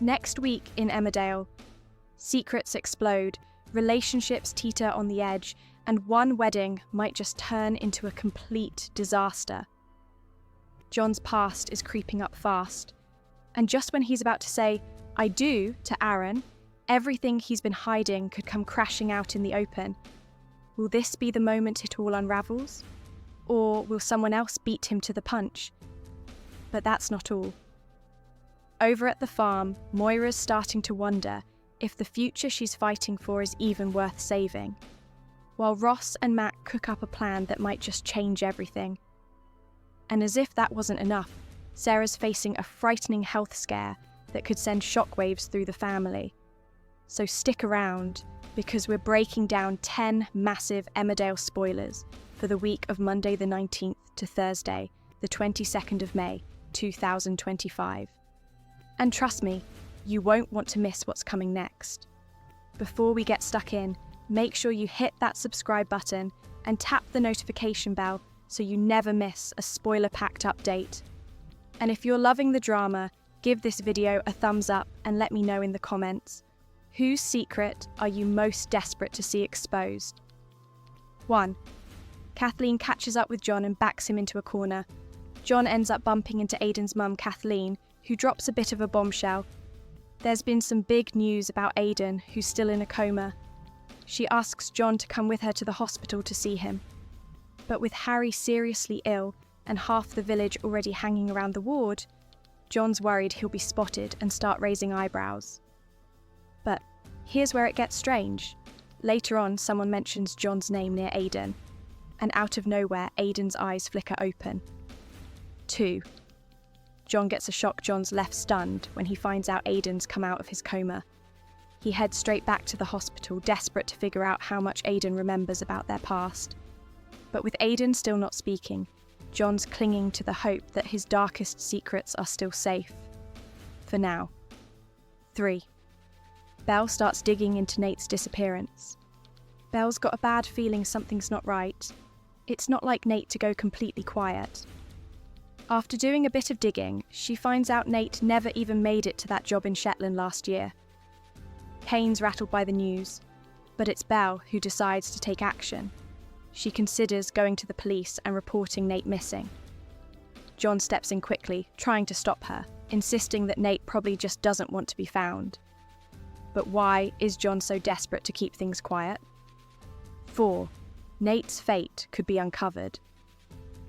Next week in Emmerdale, secrets explode, relationships teeter on the edge, and one wedding might just turn into a complete disaster. John's past is creeping up fast, and just when he's about to say, "I do," to Aaron, everything he's been hiding could come crashing out in the open. Will this be the moment it all unravels? Or will someone else beat him to the punch? But that's not all. Over at the farm, Moira's starting to wonder if the future she's fighting for is even worth saving, while Ross and Mack cook up a plan that might just change everything. And as if that wasn't enough, Sarah's facing a frightening health scare that could send shockwaves through the family. So stick around, because we're breaking down 10 massive Emmerdale spoilers for the week of Monday the 19th to Thursday, the 22nd of May, 2025. And trust me, you won't want to miss what's coming next. Before we get stuck in, make sure you hit that subscribe button and tap the notification bell so you never miss a spoiler-packed update. And if you're loving the drama, give this video a thumbs up and let me know in the comments. Whose secret are you most desperate to see exposed? 1. Kathleen catches up with John and backs him into a corner. John ends up bumping into Aidan's mum, Kathleen, who drops a bit of a bombshell. There's been some big news about Aidan, who's still in a coma. She asks John to come with her to the hospital to see him. But with Harry seriously ill and half the village already hanging around the ward, John's worried he'll be spotted and start raising eyebrows. But here's where it gets strange. Later on, someone mentions John's name near Aidan, and out of nowhere, Aidan's eyes flicker open. 2. John gets a shock. John's left stunned when he finds out Aidan's come out of his coma. He heads straight back to the hospital, desperate to figure out how much Aidan remembers about their past. But with Aidan still not speaking, John's clinging to the hope that his darkest secrets are still safe. For now. 3. Belle starts digging into Nate's disappearance. Belle's got a bad feeling something's not right. It's not like Nate to go completely quiet. After doing a bit of digging, she finds out Nate never even made it to that job in Shetland last year. Kane's rattled by the news, but it's Belle who decides to take action. She considers going to the police and reporting Nate missing. John steps in quickly, trying to stop her, insisting that Nate probably just doesn't want to be found. But why is John so desperate to keep things quiet? 4. Nate's fate could be uncovered.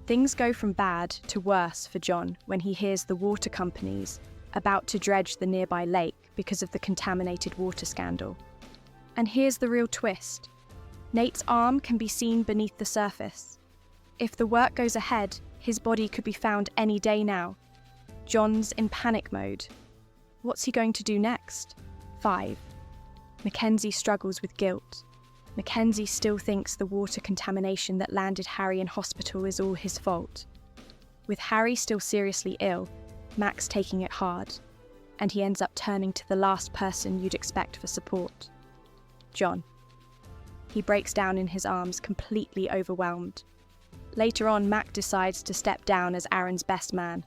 Things go from bad to worse for John when he hears the water companies about to dredge the nearby lake because of the contaminated water scandal. And here's the real twist. Nate's arm can be seen beneath the surface. If the work goes ahead, his body could be found any day now. John's in panic mode. What's he going to do next? 5. Mackenzie struggles with guilt. Mackenzie still thinks the water contamination that landed Harry in hospital is all his fault. With Harry still seriously ill, Mac's taking it hard, and he ends up turning to the last person you'd expect for support. John. He breaks down in his arms, completely overwhelmed. Later on, Mac decides to step down as Aaron's best man.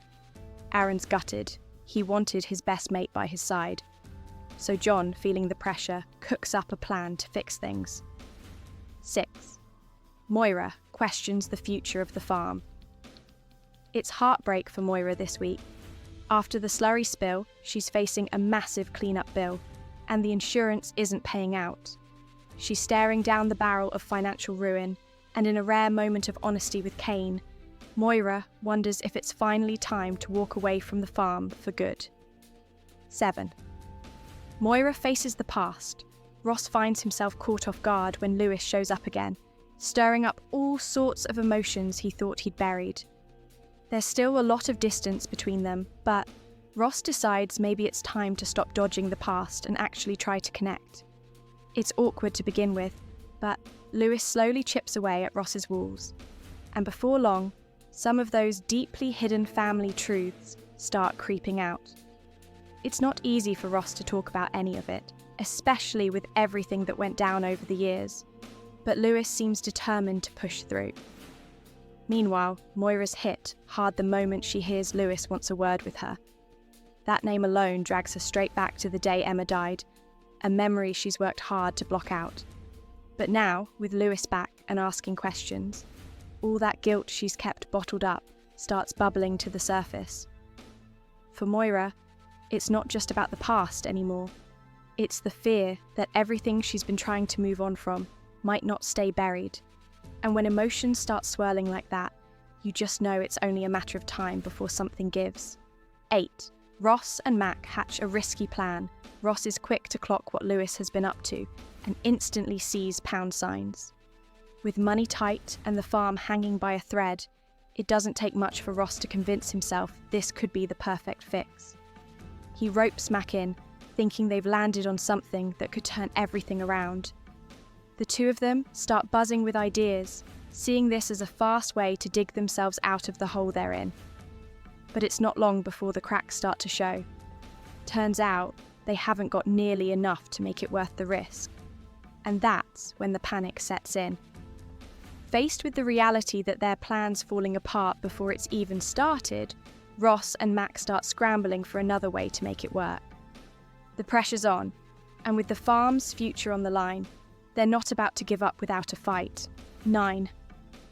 Aaron's gutted. He wanted his best mate by his side. So John, feeling the pressure, cooks up a plan to fix things. 6. Moira questions the future of the farm. It's heartbreak for Moira this week. After the slurry spill, she's facing a massive cleanup bill, and the insurance isn't paying out. She's staring down the barrel of financial ruin, and in a rare moment of honesty with Kane, Moira wonders if it's finally time to walk away from the farm for good. 7. Moira faces the past. Ross finds himself caught off guard when Lewis shows up again, stirring up all sorts of emotions he thought he'd buried. There's still a lot of distance between them, but Ross decides maybe it's time to stop dodging the past and actually try to connect. It's awkward to begin with, but Lewis slowly chips away at Ross's walls. And before long, some of those deeply hidden family truths start creeping out. It's not easy for Ross to talk about any of it, especially with everything that went down over the years, but Lewis seems determined to push through. Meanwhile, Moira's hit hard the moment she hears Lewis wants a word with her. That name alone drags her straight back to the day Emma died, a memory she's worked hard to block out. But now, with Lewis back and asking questions, all that guilt she's kept bottled up starts bubbling to the surface. For Moira, it's not just about the past anymore. It's the fear that everything she's been trying to move on from might not stay buried. And when emotions start swirling like that, you just know it's only a matter of time before something gives. 8. Ross and Mack hatch a risky plan. Ross is quick to clock what Lewis has been up to and instantly sees pound signs. With money tight and the farm hanging by a thread, it doesn't take much for Ross to convince himself this could be the perfect fix. He ropes Mack in, thinking they've landed on something that could turn everything around. The two of them start buzzing with ideas, seeing this as a fast way to dig themselves out of the hole they're in. But it's not long before the cracks start to show. Turns out, they haven't got nearly enough to make it worth the risk. And that's when the panic sets in. Faced with the reality that their plan's falling apart before it's even started, Ross and Mack start scrambling for another way to make it work. The pressure's on, and with the farm's future on the line, they're not about to give up without a fight. 9.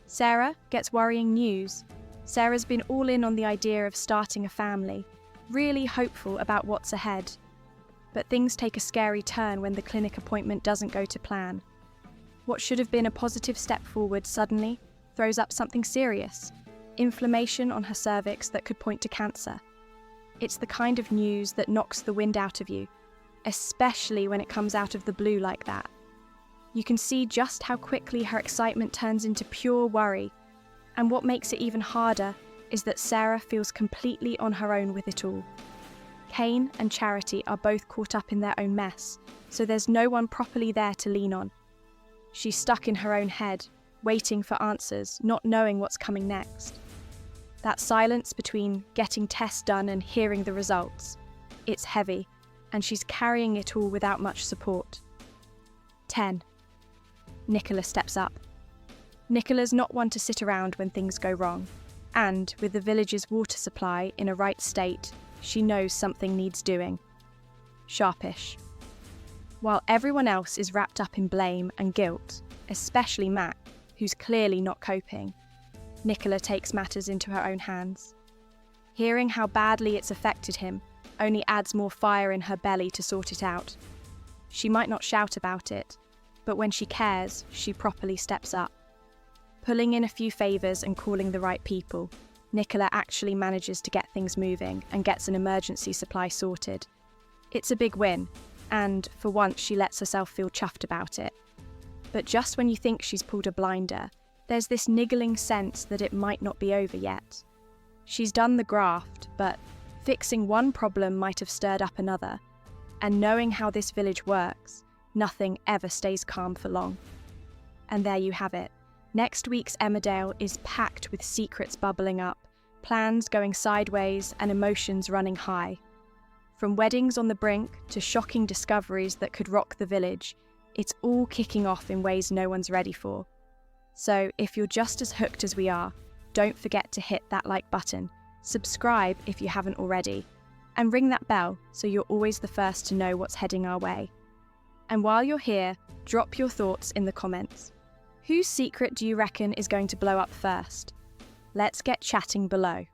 Sarah gets worrying news. Sarah's been all in on the idea of starting a family, really hopeful about what's ahead. But things take a scary turn when the clinic appointment doesn't go to plan. What should have been a positive step forward suddenly throws up something serious: inflammation on her cervix that could point to cancer. It's the kind of news that knocks the wind out of you, especially when it comes out of the blue like that. You can see just how quickly her excitement turns into pure worry, and what makes it even harder is that Sarah feels completely on her own with it all. Kane and Charity are both caught up in their own mess, so there's no one properly there to lean on. She's stuck in her own head, waiting for answers, not knowing what's coming next. That silence between getting tests done and hearing the results, it's heavy, and she's carrying it all without much support. 10. Nicola steps up. Nicola's not one to sit around when things go wrong, and with the village's water supply in a right state, she knows something needs doing. Sharpish. While everyone else is wrapped up in blame and guilt, especially Matt, who's clearly not coping, Nicola takes matters into her own hands. Hearing how badly it's affected him only adds more fire in her belly to sort it out. She might not shout about it, but when she cares, she properly steps up. Pulling in a few favours and calling the right people, Nicola actually manages to get things moving and gets an emergency supply sorted. It's a big win, and for once she lets herself feel chuffed about it. But just when you think she's pulled a blinder, there's this niggling sense that it might not be over yet. She's done the graft, but fixing one problem might have stirred up another, and knowing how this village works, nothing ever stays calm for long. And there you have it. Next week's Emmerdale is packed with secrets bubbling up, plans going sideways, and emotions running high. From weddings on the brink to shocking discoveries that could rock the village, it's all kicking off in ways no one's ready for. So if you're just as hooked as we are, don't forget to hit that like button, subscribe if you haven't already, and ring that bell so you're always the first to know what's heading our way. And while you're here, drop your thoughts in the comments. Whose secret do you reckon is going to blow up first? Let's get chatting below.